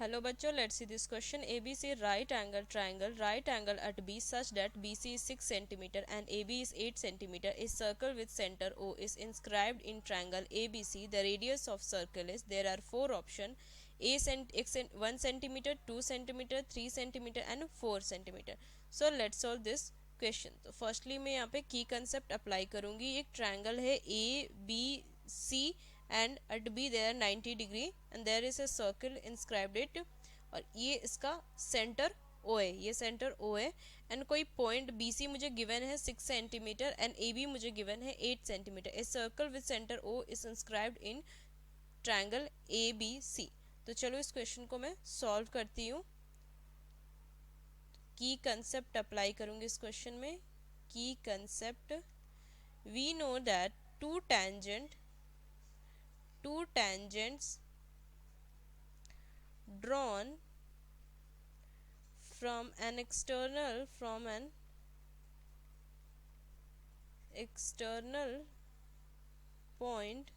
Hello बच्चों, let's see this question. ABC right angle triangle, right angle at B such that BC is 6 centimeter and AB is 8 centimeter. A circle with center O is inscribed in triangle ABC. The radius of circle is, there are four options: A 1 centimeter, 2 centimeter, 3 centimeter and 4 centimeter. So let's solve this question. तो firstly मैं यहाँ पे की concept apply करूँगी. एक triangle है ABC and at B there are 90 degree and there is a circle inscribed it, और ये इसका सेंटर O है, ये सेंटर O है. एंड कोई पॉइंट BC मुझे गिवन है 6 सेंटीमीटर एंड AB मुझे गिवन है 8 centimetre. A circle with centre O is inscribed in triangle ABC. तो चलो इस क्वेश्चन को मैं सॉल्व करती हूँ. की कंसेप्ट अप्लाई करूँगी इस क्वेश्चन में. Key concept, we know that two tangents drawn from an external point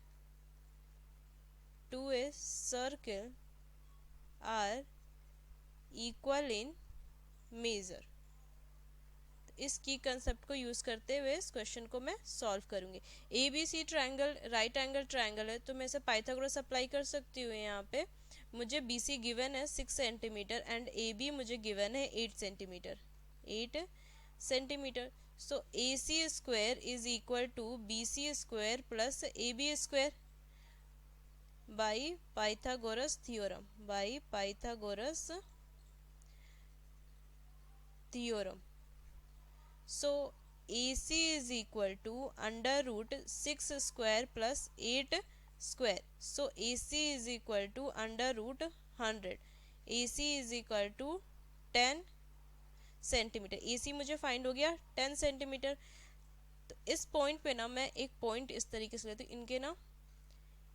to a circle are equal in measure. इस की कंसेप्ट को यूज़ करते हुए इस क्वेश्चन को मैं सॉल्व करूँगी. ABC triangle right angle triangle है, तो मैं इसे पाइथागोरस अप्लाई कर सकती हूँ. यहाँ पे मुझे BC गिवन है 6 सेंटीमीटर एंड AB मुझे गिवन है 8 centimetre. So AC square is equal to BC square plus AB square by Pythagoras theorem. So AC is equal to under root 6 square plus 8 square. So AC is equal to under root 100. AC is equal to 10 centimetre. AC मुझे find हो गया 10 centimetre. तो इस point पे ना मैं एक point इस तरीके से लेती हूँ. इनके ना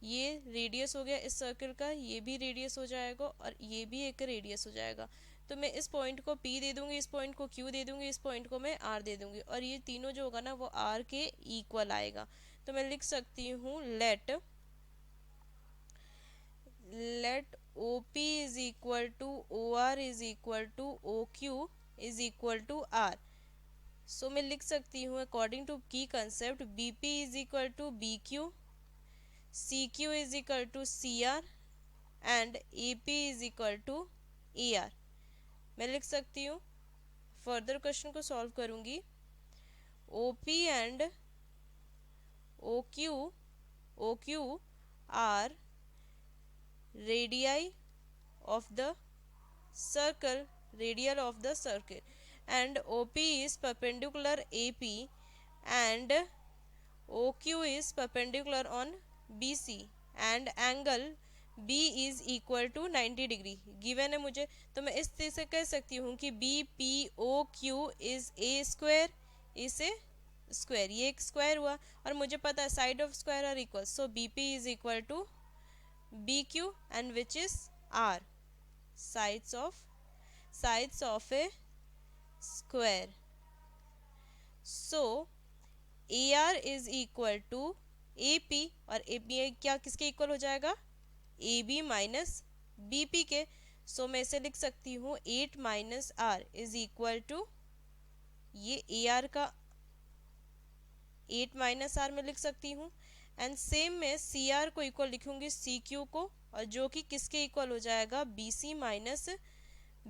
ये रेडियस हो गया इस सर्कल का, ये भी रेडियस हो जाएगा और ये भी एक रेडियस हो जाएगा. तो मैं इस पॉइंट को P दे दूंगी, इस पॉइंट को Q दे दूंगी, इस पॉइंट को मैं R दे दूंगी और ये तीनों जो होगा ना वो R के इक्वल आएगा. तो मैं लिख सकती हूँ let OP is equal to OR is equal to OQ is equal to R. So मैं लिख सकती हूँ according to key concept BP is equal to BQ, CQ is equal to CR and AP is equal to AR. मैं लिख सकती हूँ. Further question को solve करूँगी. OP and OQ are radial of the circle and OP is perpendicular AP and OQ is perpendicular on BC and angle B is equal to 90 degree given है मुझे. तो मैं इस तरह से कह सकती हूँ कि BPOQ इज ए स्क्वायर इस स्क्वायर, ये एक स्क्वायर हुआ और मुझे पता है side of square are equal. So BP is equal to BQ and which is R, sides of a square. So AR is equal to AP और AP क्या किसके इक्वल हो जाएगा? AB माइनस BP के. सो मैं इसे लिख सकती हूँ 8 minus R is equal to ये AR का 8 माइनस R में लिख सकती हूँ. एंड सेम मैं CR को इक्वल लिखूंगी CQ को, और जो कि किसके इक्वल हो जाएगा? BC माइनस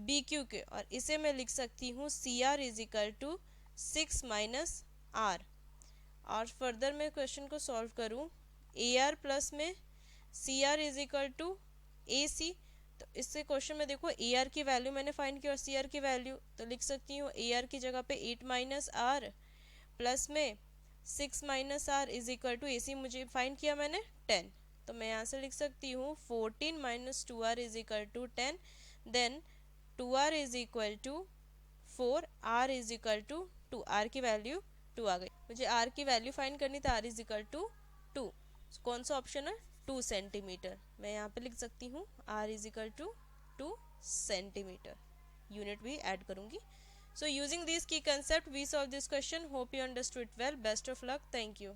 BQ के. और इसे मैं लिख सकती हूँ CR is equal to 6 minus R. और फर्दर मैं क्वेश्चन को सॉल्व करूँ. AR प्लस में CR is equal to AC. तो इससे क्वेश्चन में देखो AR की वैल्यू मैंने फाइंड की और CR की वैल्यू, तो लिख सकती हूँ AR की जगह पे 8 माइनस R प्लस में 6 minus R is equal to AC मुझे फाइंड किया मैंने 10. तो मैं यहाँ से लिख सकती हूँ 14 minus 2R is equal to 10. Then 2R is equal to 4, R is equal to 2. R की वैल्यू 2 आ गई. मुझे R की वैल्यू फाइंड करनी था. R is equal to 2. कौन सा ऑप्शन है? 2 सेंटीमीटर. मैं यहाँ पे लिख सकती हूँ R is equal to 2 centimetre. Unit भी ऐड करूँगी. So using this key concept we solve this question. Hope you understood well. Best of luck. Thank you.